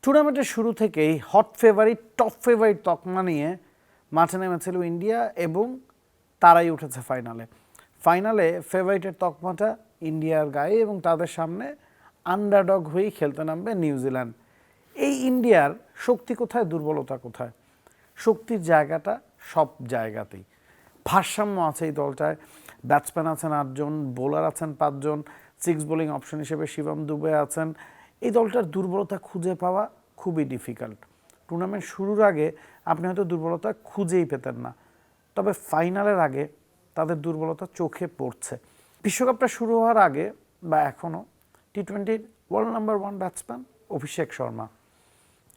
টুর্নামেন্টের শুরু থেকেই হট ফেভারিট টপ ফেভারিট তকমা নিয়ে মাঠে নেমেছিল ইন্ডিয়া এবং তারাই উঠেছে ফাইনালে ফেভারিটের তকমাটা ইন্ডিয়ার গায়ে এবং তাদের সামনে আন্ডারডগ হয়েই খেলতে নামবে নিউজিল্যান্ড। এই ইন্ডিয়ার শক্তি কোথায়, দুর্বলতা কোথায়? শক্তির জায়গাটা সব জায়গাতেই, ভারসাম্য আছে এই দলটায়। ব্যাটসম্যান আছেন 8 জন, বোলার আছেন 5 জন, 6 বোলিং অপশন হিসেবে শিবম দুবে আছেন। এই দলটার দুর্বলতা খুঁজে পাওয়া খুবই ডিফিকাল্ট। টুর্নামেন্ট শুরুর আগে আপনি হয়তো দুর্বলতা খুঁজেই পেতেন না, তবে ফাইনালের আগে তাদের দুর্বলতা চোখে পড়ছে। বিশ্বকাপটা শুরু হওয়ার আগে বা এখনও টি-20 world number 1 batsman Abhishek Sharma,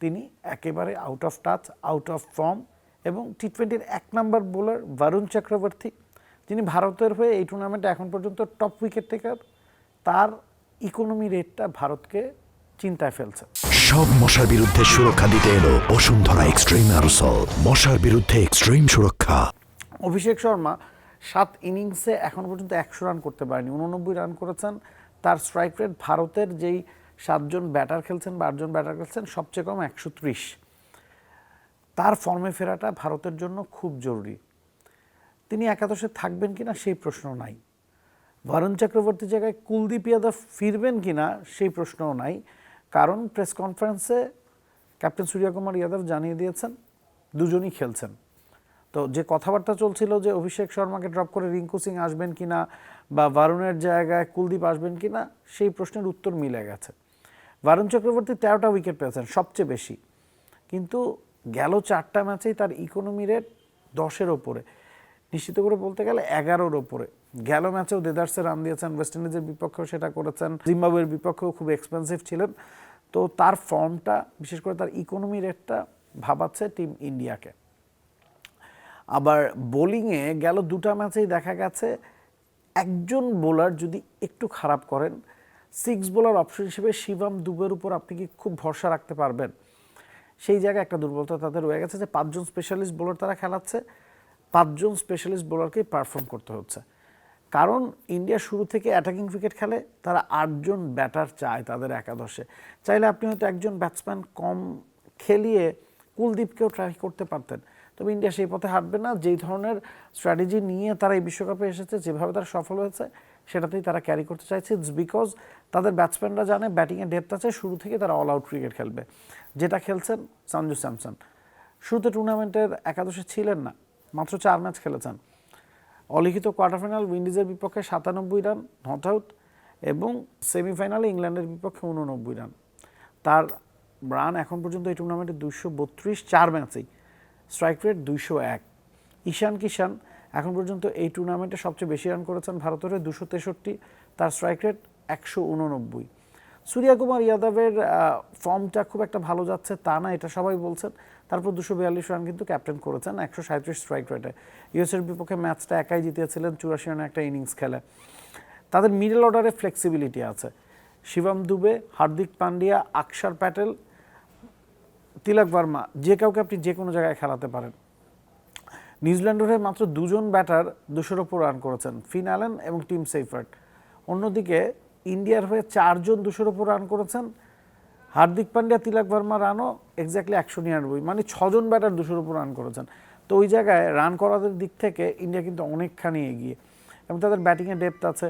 তিনি একেবারে out of touch, out of form. এবং টি-20 1 নাম্বার বোলার বরুণ চক্রবর্তী, যিনি ভারতের হয়ে এই টুর্নামেন্টে এখন পর্যন্ত টপ উইকেট টেকার, তার ইকোনমি রেটটা ভারতকে চিন্তায় ফেলছে। সব মশার বিরুদ্ধে সুরক্ষা দিতে এলো বসুন্ধরা এক্সট্রিম অ্যারোসল, মশার বিরুদ্ধে এক্সট্রিম সুরক্ষা। অভিষেক শর্মা 7 ইনিংসে এখন পর্যন্ত 100 রান করতে পারেনি, 89 রান করেছেন। তার স্ট্রাইক রেট ভারতের যেই 7 জন ব্যাটার খেলছেন বা 8 জন ব্যাটার খেলছেন সবচেয়ে কম 130। তার ফর্মে ফেরাটা ভারতের জন্য খুব জরুরি। তিনি একাদশে থাকবেন কিনা সেই প্রশ্ন নাই। বরুণ চক্রবর্তীর জায়গায় কুলদীপ যাদব ফিরবেন কিনা সেই প্রশ্নও নাই, কারণ প্রেস কনফারেন্সে ক্যাপ্টেন সূর্যকুমার যাদব জানিয়ে দিয়েছেন দুজনই খেলছেন। তো যে কথাবার্তা চলছিল যে অভিষেক শর্মাকে ড্রপ করে রিঙ্কু সিং আসবেন কিনা বা বরুণের জায়গায় কুলদীপ আসবেন কিনা, সেই প্রশ্নের উত্তর মিলে গেছে। বরুণ চক্রবর্তী 13টা উইকেট পেয়েছেন, সবচেয়ে বেশি, কিন্তু গেল 4টা ম্যাচেই তার ইকোনমি রেট 10-এর ওপরে, নিশ্চিত করে বলতে গেলে 11-এর ওপরে। গেল ম্যাচেও দেদার্সে রান দিয়েছেন, ওয়েস্ট ইন্ডিজের বিপক্ষেও সেটা করেছেন, জিম্বাবুয়ের বিপক্ষেও খুব এক্সপেন্সিভ ছিলেন। তো তার ফর্মটা, বিশেষ করে তার ইকোনমি রেটটা ভাবাচ্ছে টিম ইন্ডিয়াকে। আবার বোলিংয়ে গেল 2টা ম্যাচেই দেখা গেছে একজন বোলার যদি একটু খারাপ করেন, 6 বোলার অপশন হিসেবে শিবম দুবের উপর আপনি কি খুব ভরসা রাখতে পারবেন? সেই জায়গায় একটা দুর্বলতা তাদের রয়ে গেছে যে 5 জন স্পেশালিস্ট বোলার তারা খেলাচ্ছে, 5 জন স্পেশালিস্ট বোলারকেই পারফর্ম করতে হচ্ছে। কারণ ইন্ডিয়া শুরু থেকে অ্যাটাকিং ক্রিকেট খেলে, তারা 8 জন ব্যাটার চায় তাদের একাদশে। চাইলে আপনি হয়তো একজন ব্যাটসম্যান কম খেলিয়ে কুলদীপকেও ট্রাই করতে পারতেন, তবে ইন্ডিয়া সেই পথে হাঁটবে না। যেই ধরনের স্ট্র্যাটেজি নিয়ে তারা এই বিশ্বকাপে এসেছে, যেভাবে তারা সফল হয়েছে, সেটাতেই তারা ক্যারি করতে চাইছে। ইটস বিকজ তাদের ব্যাটসম্যানরা জানে ব্যাটিংয়ে ডেপথ আছে, শুরু থেকে তারা অল আউট ক্রিকেট খেলবে, যেটা খেলছেন সঞ্জু স্যামসন। শুরুতে টুর্নামেন্টের একাদশে ছিলেন না, মাত্র 4 ম্যাচ খেলেছেন। অলিখিত কোয়ার্টার ফাইনাল উইন্ডিজের বিপক্ষে 97 রান নট আউট এবং সেমিফাইনালে ইংল্যান্ডের বিপক্ষে 89 রান। তার রান এখন পর্যন্ত এই টুর্নামেন্টে 232, 4 ম্যাচেই। Strike rate 201। ঈশান কিষান এখন পর্যন্ত এই টুর্নামেন্টে সবচেয়ে বেশি রান করেছেন ভারতের 263, তার স্ট্রাইক রেট 189। সূর্যকুমার যাদবের ফর্মটা খুব একটা ভালো যাচ্ছে তা না, এটা সবাই বলছেন। তারপর 242 রান কিন্তু ক্যাপ্টেন করেছেন 137 স্ট্রাইক রেটে। ইউএসের বিপক্ষে ম্যাচটা একাই জিতিয়েছিলেন 84 রানে একটা ইনিংস খেলে। তাদের মিডল অর্ডারে ফ্লেক্সিবিলিটি আছে। শিবম দুবে, হার্দিক পান্ডিয়া, আকসার প্যাটেল, তিলক ভার্মা, যে কাউকে আপনি যে কোনো জায়গায় খেলাতে পারেন। নিউজিল্যান্ডের হয়ে মাত্র 2 জন ব্যাটার 200-এর ওপর রান করেছেন, ফিন অ্যালেন এবং টিম সেইফার্ট। অন্যদিকে ইন্ডিয়ার হয়ে 4 জন 200-এর ওপর রান করেছেন। হার্দিক পান্ডিয়া, তিলক ভার্মা রানও এক্স্যাক্টলি 199, মানে 6 জন ব্যাটার 200-এর ওপর রান করেছেন। তো ওই জায়গায় রান করার দিক থেকে ইন্ডিয়া কিন্তু অনেকখানি এগিয়ে এবং তাদের ব্যাটিংয়ে ডেপথ আছে।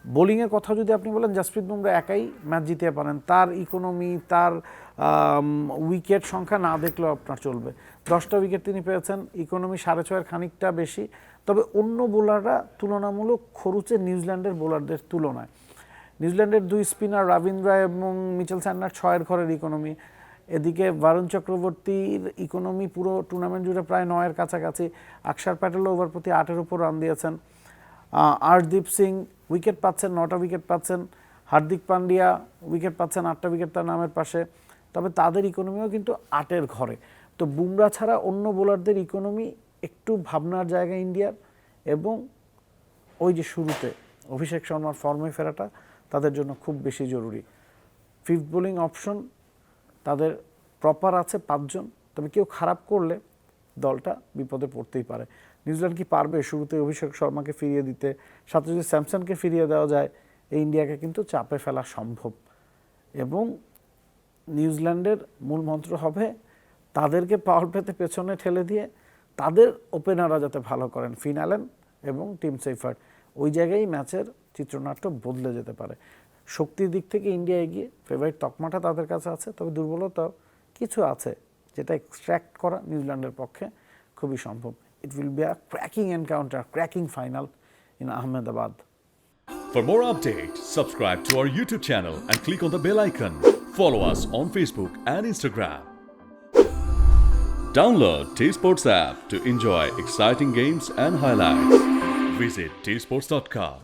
বোলিংয়ের কথা যদি আপনি বলেন, জাসপ্রীত বুমরা একাই ম্যাচ জিতে পারেন। তার ইকোনমি, তার উইকেট সংখ্যা না দেখলেও আপনার চলবে। 10টা উইকেট তিনি পেয়েছেন, ইকোনমি 6.5-এর খানিকটা বেশি। তবে অন্য বোলাররা তুলনামূলক খরুচে নিউজিল্যান্ডের বোলারদের তুলনায়। নিউজিল্যান্ডের 2 স্পিনার রবীন্দ্র এবং মিচেল স্যান্ডার 6-এর ঘরের ইকোনমি। এদিকে বরুণ চক্রবর্তীর ইকোনমি পুরো টুর্নামেন্ট জুড়ে প্রায় 9-এর কাছাকাছি। আকসার প্যাটেলও ওভার প্রতি 8-এর উপর রান দিয়েছেন। আরদীপ সিং উইকেট পাচ্ছেন, 9টা উইকেট পাচ্ছেন। হার্দিক পান্ডিয়া উইকেট পাচ্ছেন, 8টা উইকেট তার নামের পাশে। তবে তাদের ইকোনমিও কিন্তু 8-এর ঘরে। তো বুমরা ছাড়া অন্য বোলারদের ইকোনমি একটু ভাবনার জায়গা ইন্ডিয়ার। এবং ওই যে শুরুতে অভিষেক শর্মার ফর্মে ফেরাটা তাদের জন্য খুব বেশি জরুরি। 5th বোলিং অপশন তাদের প্রপার আছে 5 জন, তবে কেউ খারাপ করলে দলটা বিপদে পড়তেই পারে। নিউজিল্যান্ড কি পারবে শুরুতে অভিষেক শর্মাকে ফিরিয়ে দিতে? সাথে যদি স্যামসনকে ফিরিয়ে দেওয়া যায়, এই ইন্ডিয়াকে কিন্তু চাপে ফেলা সম্ভব। এবং নিউজিল্যান্ডের মূল মন্ত্র হবে তাদেরকে পাওয়ার প্লেতে পেছনে ঠেলে দিয়ে তাদের ওপেনাররা যাতে ভালো করেন, ফিন অ্যালেন এবং টিম সেইফার্ড। ওই জায়গায় ম্যাচের চিত্রনাট্য বদলে যেতে পারে। শক্তির দিক থেকে ইন্ডিয়া এগিয়ে, ফেভারিট তকমাটা তাদের কাছে আছে, তবে দুর্বলতাও কিছু আছে যেটা এক্সট্র্যাক্ট করা নিউজিল্যান্ডের পক্ষে খুবই সম্ভব। It will be a cracking encounter, cracking final in Ahmedabad. For more updates, subscribe to our YouTube channel and click on the bell icon. Follow us on Facebook and Instagram. Download T-Sports app to enjoy exciting games and highlights. Visit tsports.com.